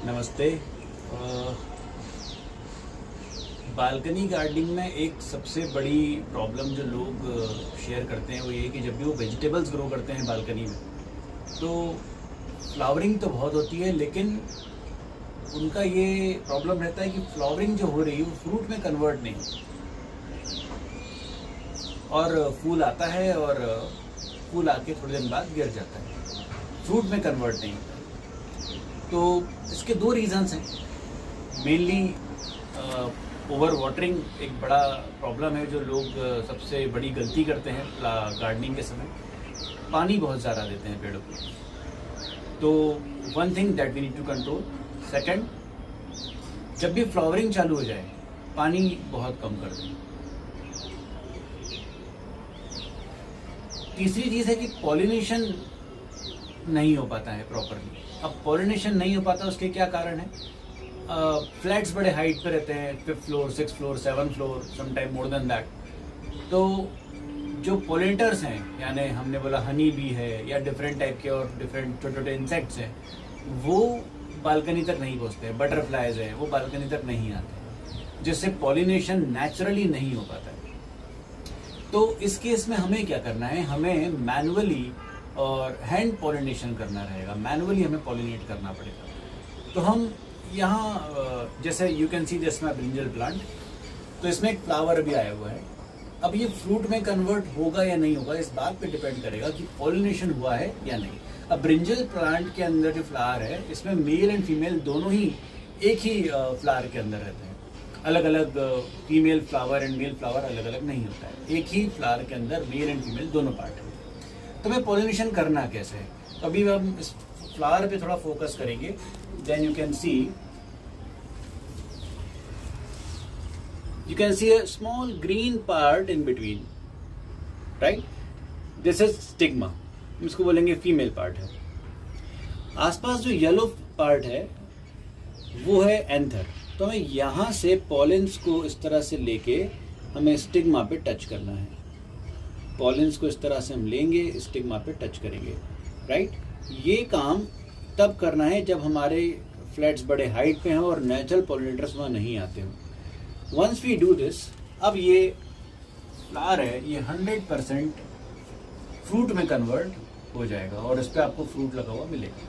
नमस्ते। Balcony gardening में एक सबसे बड़ी प्रॉब्लम जो लोग शेयर करते हैं वो ये है कि जब भी वो वेजिटेबल्स ग्रो करते हैं बालकनी में तो फ्लावरिंग तो बहुत होती है, लेकिन उनका ये प्रॉब्लम रहता है कि फ्लावरिंग जो हो रही है वो फ्रूट में कन्वर्ट नहीं होती और फूल आता है और फूल आके थोड़े दिन बाद गिर जाता है, फ्रूट में कन्वर्ट नहीं होता। तो इसके दो रीज़न्स हैं। मेनली ओवर वाटरिंग एक बड़ा प्रॉब्लम है जो लोग सबसे बड़ी गलती करते हैं गार्डनिंग के समय, पानी बहुत ज़्यादा देते हैं पेड़ों को। तो one thing that we need to control. Second, जब भी फ्लावरिंग चालू हो जाए पानी बहुत कम कर दें। तीसरी चीज़ है कि पॉलिनेशन नहीं हो पाता है प्रॉपरली। अब पॉलिनेशन नहीं हो पाता उसके क्या कारण है? फ्लैट्स बड़े हाइट पे रहते हैं, 5th floor, 6th floor, 7th floor, sometime more than that. तो जो पोलिनेटर्स हैं, यानी हमने बोला हनी बी है या डिफरेंट टाइप के और डिफरेंट छोटे छोटे इंसेक्ट्स हैं, वो बालकनी तक नहीं पहुँचते हैं। बटरफ्लाइज हैं वो बालकनी तक नहीं आते, जिससे पॉलिनेशन नेचुरली नहीं हो पाता है। तो इस केस में हमें क्या करना है? हमें मैनुअली और हैंड पॉलिनेशन करना रहेगा। मैनुअली हमें पॉलिनेट करना पड़ेगा। तो हम यहाँ जैसे you can see this my brinjal plant, तो इसमें एक फ्लावर भी आया हुआ है। अब ये फ्रूट में कन्वर्ट होगा या नहीं होगा इस बात पे डिपेंड करेगा कि पॉलिनेशन हुआ है या नहीं। अब ब्रिंजल प्लांट के अंदर जो फ्लावर है इसमें मेल एंड फीमेल दोनों ही एक ही फ्लावर के अंदर रहते हैं। अलग अलग female flower and male flower अलग अलग नहीं होता है, एक ही फ्लावर के अंदर मेल एंड फीमेल दोनों पार्ट है। तो हमें पॉलिनेशन करना कैसे है? तो अभी हम इस फ्लावर पे थोड़ा फोकस करेंगे। Then you can see a small green part in between, right? This is stigma, इसको बोलेंगे फीमेल पार्ट है। आसपास जो येलो पार्ट है वो है एंथर। तो हमें यहाँ से पॉलिन्स को इस तरह से लेके हमें स्टिग्मा पे टच करना है। पॉलिन्स को इस तरह से हम लेंगे, स्टिग्मा पे टच करेंगे, राइट? ये काम तब करना है जब हमारे फ्लैट्स बड़े हाइट पे हैं और नेचुरल पॉलिनेटर्स वहाँ नहीं आते हों। वंस वी डू दिस, अब ये फ्लावर है ये 100% फ्रूट में कन्वर्ट हो जाएगा और इस पर आपको फ्रूट लगा हुआ मिलेगा।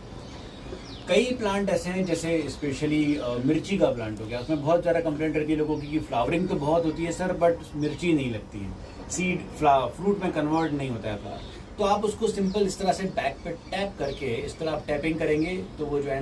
कई प्लांट ऐसे हैं, जैसे स्पेशली मिर्ची का प्लांट हो गया, उसमें बहुत ज़्यादा कंप्लेंट रहती है लोगों की कि फ्लावरिंग तो बहुत होती है सर, बट मिर्ची नहीं लगती है, सीड फ्रूट में कन्वर्ट नहीं होता है फ्लावर। तो आप उसको सिंपल इस तरह से बैक पे टैप करके, इस तरह आप टैपिंग करेंगे तो वो जो है